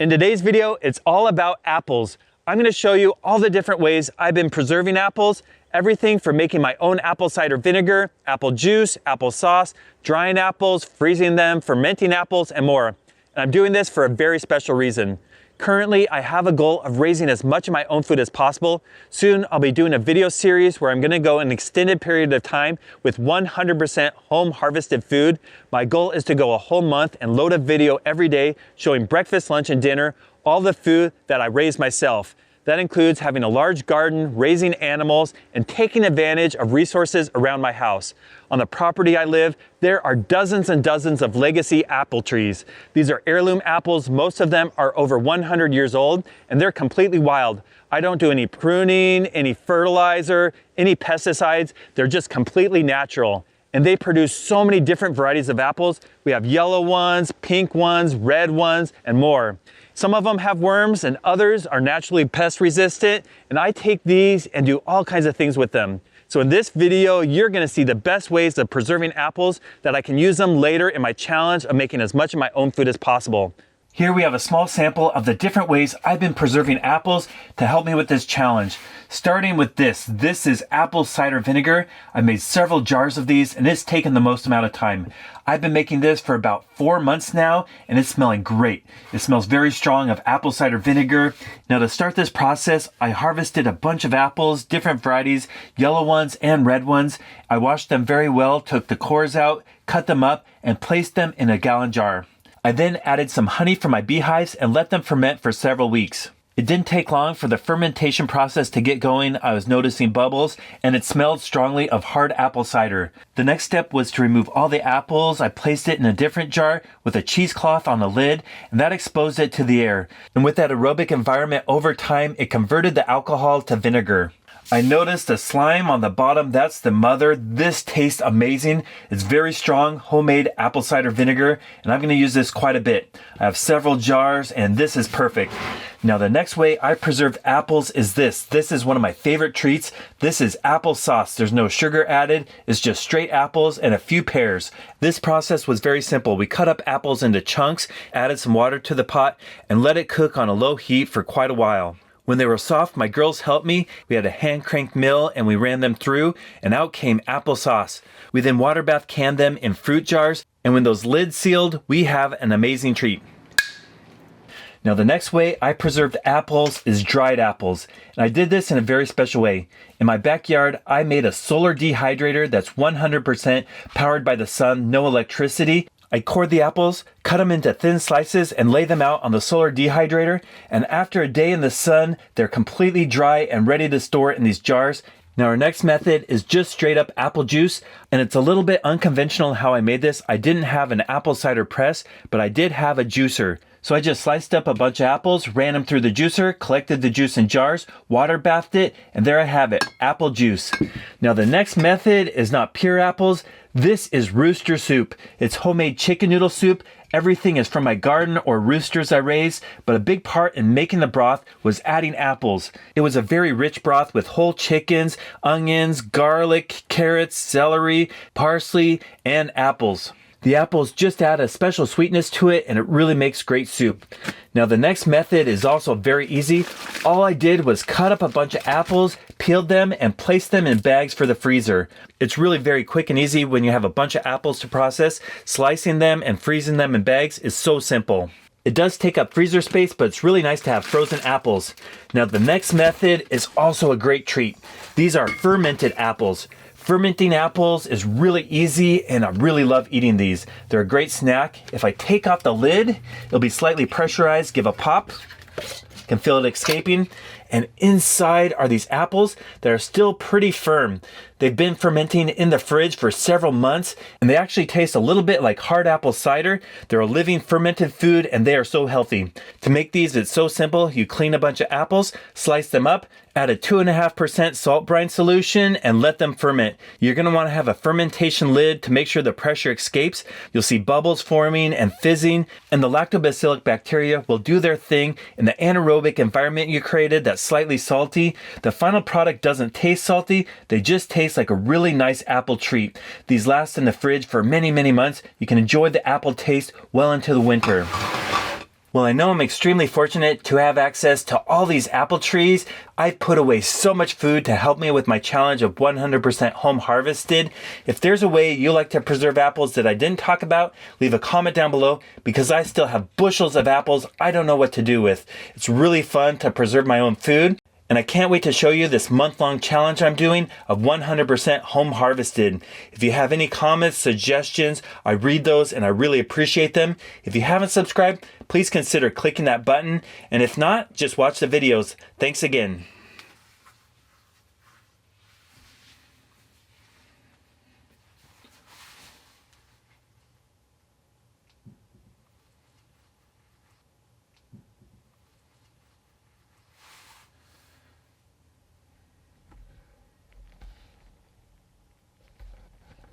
In today's video, it's all about apples. I'm going to show you all the different ways I've been preserving apples, everything from making my own apple cider vinegar, apple juice, applesauce, drying apples, freezing them, fermenting apples, and more. And I'm doing this for a very special reason. Currently, I have a goal of raising as much of my own food as possible. Soon, I'll be doing a video series where I'm going to go an extended period of time with 100% home harvested food. My goal is to go a whole month and load a video every day showing breakfast, lunch, and dinner, all the food that I raise myself. That includes having a large garden, raising animals, and taking advantage of resources around my house. On the property I live, there are dozens and dozens of legacy apple trees. These are heirloom apples. Most of them are over 100 years old, and they're completely wild. I don't do any pruning, any fertilizer, any pesticides. They're just completely natural. And they produce so many different varieties of apples. We have yellow ones, pink ones, red ones, and more. Some of them have worms and others are naturally pest resistant, and I take these and do all kinds of things with them. So in this video, you're gonna see the best ways of preserving apples that I can use them later in my challenge of making as much of my own food as possible. Here we have a small sample of the different ways I've been preserving apples to help me with this challenge. Starting with this. This is apple cider vinegar. I made several jars of these and it's taken the most amount of time. I've been making this for about 4 months now and it's smelling great. It smells very strong of apple cider vinegar. Now to start this process, I harvested a bunch of apples, different varieties, yellow ones and red ones. I washed them very well, took the cores out, cut them up, and placed them in a gallon jar. I then added some honey from my beehives and let them ferment for several weeks. It didn't take long for the fermentation process to get going. I was noticing bubbles and it smelled strongly of hard apple cider. The next step was to remove all the apples. I placed it in a different jar with a cheesecloth on the lid and that exposed it to the air. And with that aerobic environment over time, it converted the alcohol to vinegar. I noticed the slime on the bottom, that's the mother. This tastes amazing. It's very strong, homemade apple cider vinegar, and I'm gonna use this quite a bit. I have several jars, and this is perfect. Now the next way I preserve apples is this. This is one of my favorite treats. This is applesauce. There's no sugar added. It's just straight apples and a few pears. This process was very simple. We cut up apples into chunks, added some water to the pot, and let it cook on a low heat for quite a while. When they were soft, my girls helped me. We had a hand-cranked mill and we ran them through and out came applesauce. We then water bath canned them in fruit jars, and when those lids sealed, we have an amazing treat. Now the next way I preserved apples is dried apples. And I did this in a very special way. In my backyard, I made a solar dehydrator that's 100% powered by the sun, no electricity. I cored the apples, cut them into thin slices, and lay them out on the solar dehydrator. And after a day in the sun, they're completely dry and ready to store in these jars. Now our next method is just straight up apple juice, and it's a little bit unconventional how I made this. I didn't have an apple cider press, but I did have a juicer. So I just sliced up a bunch of apples, ran them through the juicer, collected the juice in jars, water bathed it, and there I have it, apple juice. Now the next method is not pure apples. This is rooster soup. It's homemade chicken noodle soup. Everything is from my garden or roosters I raised, but a big part in making the broth was adding apples. It was a very rich broth with whole chickens, onions, garlic, carrots, celery, parsley, and apples. The apples just add a special sweetness to it and it really makes great soup. Now the next method is also very easy. All I did was cut up a bunch of apples, peeled them, and placed them in bags for the freezer. It's really very quick and easy when you have a bunch of apples to process. Slicing them and freezing them in bags is so simple. It does take up freezer space, but it's really nice to have frozen apples. Now the next method is also a great treat. These are fermented apples. Fermenting apples is really easy and I really love eating these. They're a great snack. If I take off the lid, it'll be slightly pressurized, give a pop. Can feel it escaping. And inside are these apples that are still pretty firm. They've been fermenting in the fridge for several months and they actually taste a little bit like hard apple cider. They're a living fermented food and they are so healthy. To make these, it's so simple. You clean a bunch of apples, slice them up, add a 2.5% salt brine solution and let them ferment. You're going to want to have a fermentation lid to make sure the pressure escapes. You'll see bubbles forming and fizzing, and the lactobacillic bacteria will do their thing in the anaerobic environment you created that's slightly salty. The final product doesn't taste salty. They just taste like a really nice apple treat. These last in the fridge for many, many months. You can enjoy the apple taste well into the winter. Well, I know I'm extremely fortunate to have access to all these apple trees. I've put away so much food to help me with my challenge of 100% home harvested. If there's a way you like to preserve apples that I didn't talk about, leave a comment down below, because I still have bushels of apples I don't know what to do with. It's really fun to preserve my own food. And I can't wait to show you this month-long challenge I'm doing of 100% home harvested. If you have any comments, suggestions, I read those and I really appreciate them. If you haven't subscribed, please consider clicking that button. And if not, just watch the videos. Thanks again.